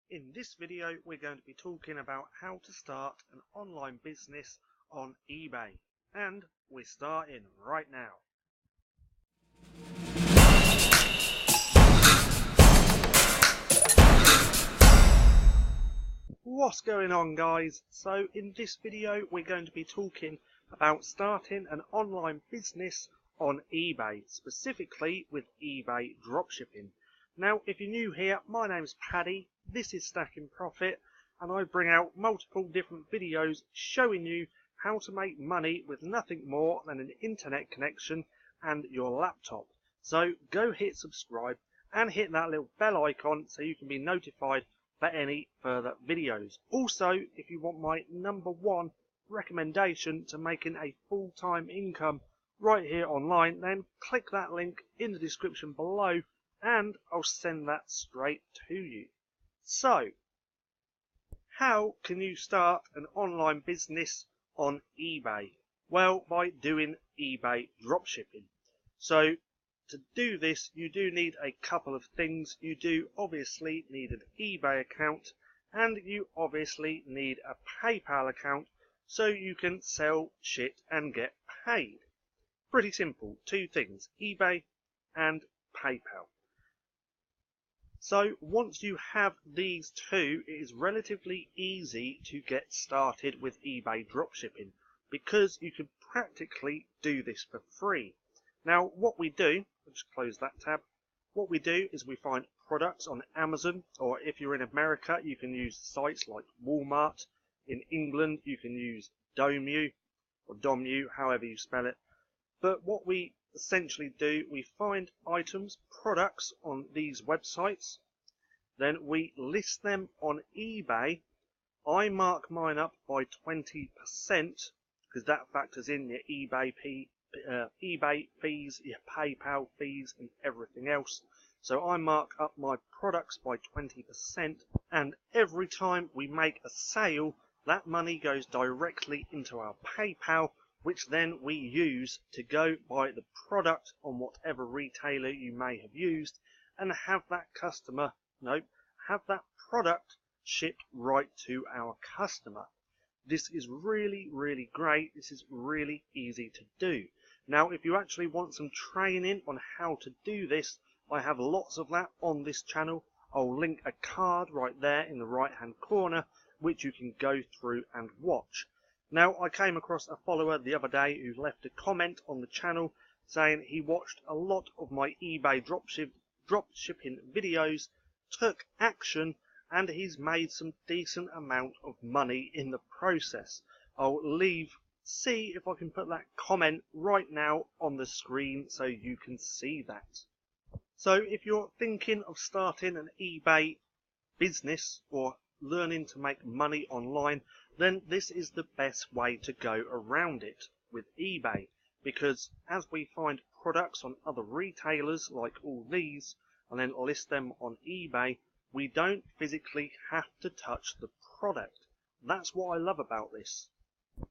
In this video, we're going to be talking about how to start an online business on eBay. And we're starting right now. What's going on, guys? So in this video, we're going to be talking about starting an online business on eBay, specifically with eBay dropshipping. Now, if you're new here, my name's Paddy, this is StackinProfit, and I bring out multiple different videos showing you how to make money with nothing more than an internet connection and your laptop. So go hit subscribe and hit that little bell icon so you can be notified for any further videos. Also, if you want my #1 recommendation to making a full-time income right here online, then click that link in the description below and I'll send that straight to you. So, how can you start an online business on eBay? Well, by doing eBay dropshipping. So, to do this, you do need a couple of things. You do obviously need an eBay account, and you obviously need a PayPal account so you can sell shit and get paid. Pretty simple, two things, eBay and PayPal. So once you have these two, it is relatively easy to get started with eBay dropshipping because you can practically do this for free. Now what we do, I'll just close that tab, what we do is we find products on Amazon, or if you're in America you can use sites like Walmart. In England you can use Domu or Domu, however you spell it. But what we essentially do, we find items, products on these websites, then we list them on eBay. I mark mine up by 20% because that factors in your eBay fees, your PayPal fees and everything else. So I mark up my products by 20%, and every time we make a sale, that money goes directly into our PayPal, which then we use to go buy the product on whatever retailer you may have used and have that product shipped right to our customer. This is really, really great. This is really easy to do. Now, if you actually want some training on how to do this, I have lots of that on this channel. I'll link a card right there in the right hand corner, which you can go through and watch. Now, I came across a follower the other day who left a comment on the channel saying he watched a lot of my eBay dropshipping videos, took action, and he's made some decent amount of money in the process. I'll see if I can put that comment right now on the screen so you can see that. So if you're thinking of starting an eBay business or learning to make money online, then this is the best way to go around it with eBay, because as we find products on other retailers like all these and then list them on eBay, we don't physically have to touch the product. That's what I love about this.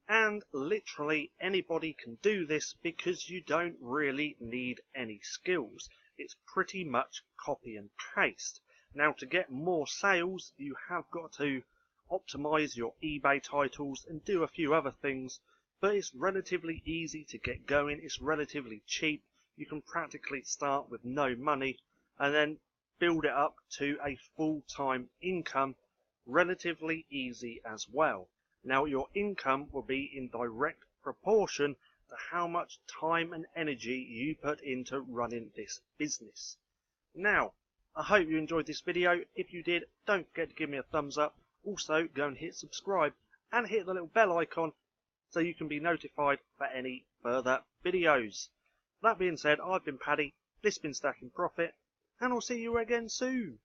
And literally anybody can do this because you don't really need any skills. It's pretty much copy and paste. Now, to get more sales, you have got to optimize your eBay titles and do a few other things, but it's relatively easy to get going. It's relatively cheap. You can practically start with no money and then build it up to a full-time income relatively easy as well. Now, your income will be in direct proportion to how much time and energy you put into running this business. Now, I hope you enjoyed this video. If you did, don't forget to give me a thumbs up. Also, go and hit subscribe and hit the little bell icon so you can be notified for any further videos. That being said, I've been Paddy, this has been StackinProfit, and I'll see you again soon.